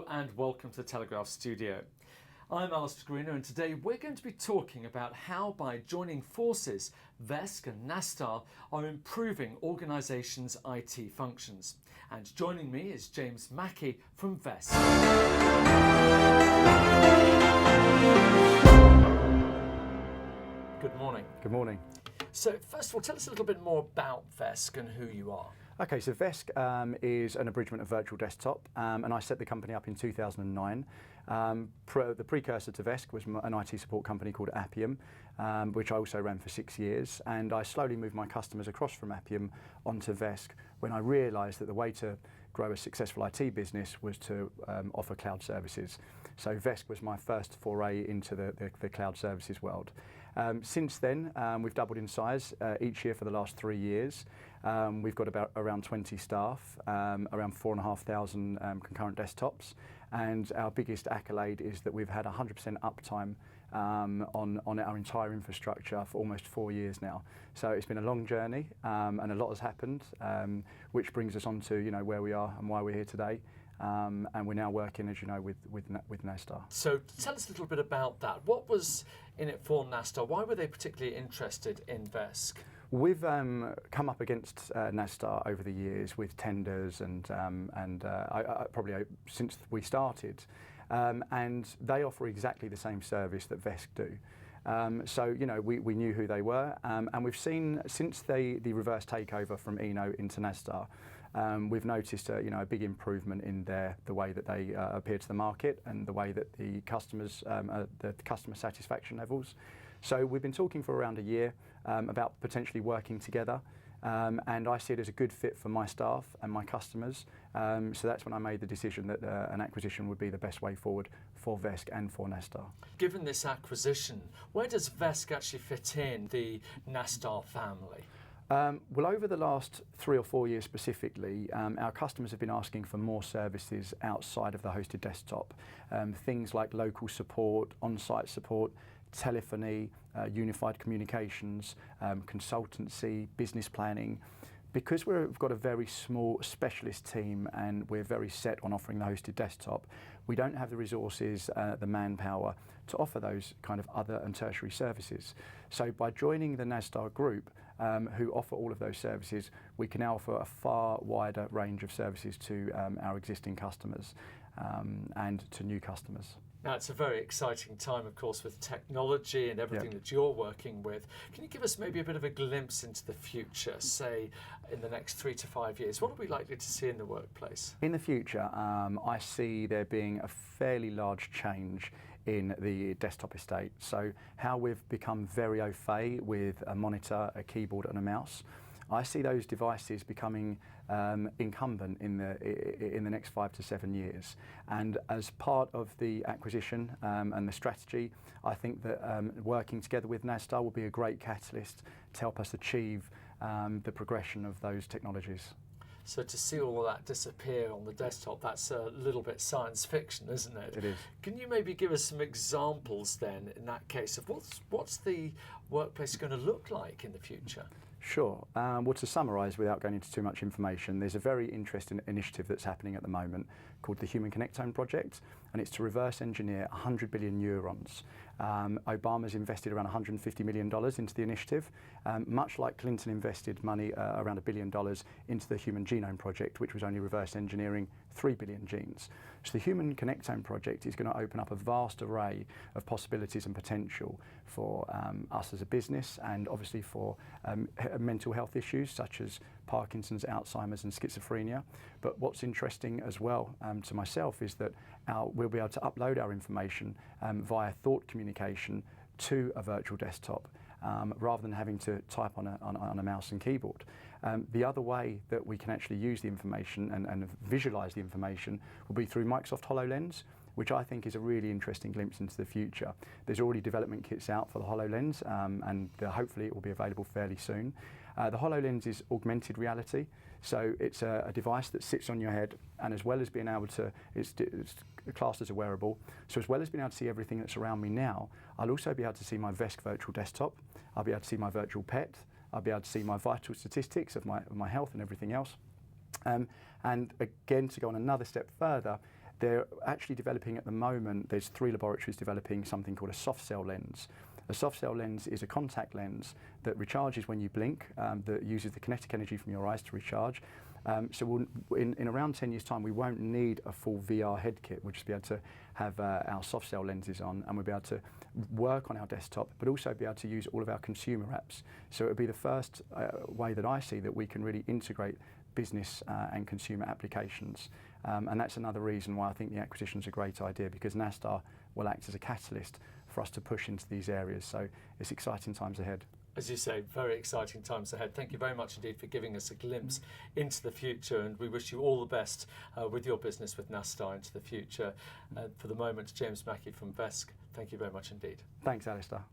Hello and welcome to the Telegraph Studio. I'm Alistair Greener, and today we're going to be talking about how by joining forces, VESK and Nasstar are improving organisations' IT functions. And joining me is James Mackey from VESK. Good morning. Good morning. So first of all, tell us a little bit more about VESK and who you are. Okay, so VESK is an abridgment of virtual desktop, and I set the company up in 2009. The precursor to VESK was an IT support company called Appium, which I also ran for 6 years, and I slowly moved my customers across from Appium onto VESK when I realised that the way to grow a successful IT business was to offer cloud services. So VESK was my first foray into the cloud services world. Since then, we've doubled in size each year for the last 3 years. We've got around 20 staff, around 4,500 concurrent desktops, and our biggest accolade is that we've had 100% uptime on our entire infrastructure for almost 4 years now. So it's been a long journey, and a lot has happened, which brings us on to where we are and why we're here today. And we're now working, as you know, with Nasstar. So tell us a little bit about that. What was in it for Nasstar? Why were they particularly interested in VESK? We've come up against Nasstar over the years with tenders and probably since we started, and they offer exactly the same service that VESK do. So we knew who they were, and we've seen since the reverse takeover from Eno into Nasstar. We've noticed a big improvement in the way that they appear to the market and the way that the customers, the customer satisfaction levels. So we've been talking for around a year about potentially working together, and I see it as a good fit for my staff and my customers. So that's when I made the decision that an acquisition would be the best way forward for VESK and for Nasstar. Given this acquisition, where does VESK actually fit in the Nasstar family? Well, over the last 3 or 4 years specifically, our customers have been asking for more services outside of the hosted desktop. Things like local support, on-site support, telephony, unified communications, consultancy, business planning. Because we've got a very small specialist team and we're very set on offering the hosted desktop, we don't have the resources, the manpower to offer those kind of other and tertiary services. So by joining the Nasstar Group, who offer all of those services, we can now offer a far wider range of services to our existing customers and to new customers. Now, it's a very exciting time, of course, with technology and everything that you're working with. Can you give us maybe a bit of a glimpse into the future, say, in the next 3 to 5 years? What are we likely to see in the workplace? In the future, I see there being a fairly large change in the desktop estate. So how we've become very au fait with a monitor, a keyboard and a mouse, I see those devices becoming incumbent in the next 5 to 7 years. And as part of the acquisition and the strategy, I think that working together with Nasstar will be a great catalyst to help us achieve the progression of those technologies. So to see all of that disappear on the desktop, that's a little bit science fiction, isn't it? It is. Can you maybe give us some examples then, in that case, of what's the workplace going to look like in the future? Sure. Well, to summarise without going into too much information, there's a very interesting initiative that's happening at the moment called the Human Connectome Project, and it's to reverse engineer 100 billion neurons. Obama's invested around $150 million into the initiative, much like Clinton invested money around $1 billion into the Human Genome Project, which was only reverse engineering 3 billion genes. So the Human Connectome Project is going to open up a vast array of possibilities and potential for us as a business, and obviously for mental health issues such as Parkinson's, Alzheimer's and schizophrenia. But what's interesting as well to myself is that we'll be able to upload our information via thought communication to a virtual desktop rather than having to type on a mouse and keyboard. The other way that we can actually use the information and visualise the information will be through Microsoft HoloLens, which I think is a really interesting glimpse into the future. There's already development kits out for the HoloLens, and hopefully it will be available fairly soon. The HoloLens is augmented reality, so it's a device that sits on your head, and as well as being able to, it's classed as a wearable, so as well as being able to see everything that's around me now, I'll also be able to see my VESK virtual desktop, I'll be able to see my virtual pet, I'll be able to see my vital statistics of my health and everything else. And again, to go on another step further, they're actually developing at the moment, there's 3 laboratories developing something called a soft cell lens. A soft cell lens is a contact lens that recharges when you blink, that uses the kinetic energy from your eyes to recharge. So in around 10 years' time, we won't need a full VR head kit. We'll just be able to have our soft cell lenses on, and we'll be able to work on our desktop, but also be able to use all of our consumer apps. So it'll be the first way that I see that we can really integrate business and consumer applications. And that's another reason why I think the acquisition is a great idea, because Nasstar will act as a catalyst for us to push into these areas. So it's exciting times ahead. As you say, very exciting times ahead. Thank you very much indeed for giving us a glimpse into the future, and we wish you all the best with your business with Nasstar into the future. For the moment, James Mackey from VESK, thank you very much indeed. Thanks, Alistair.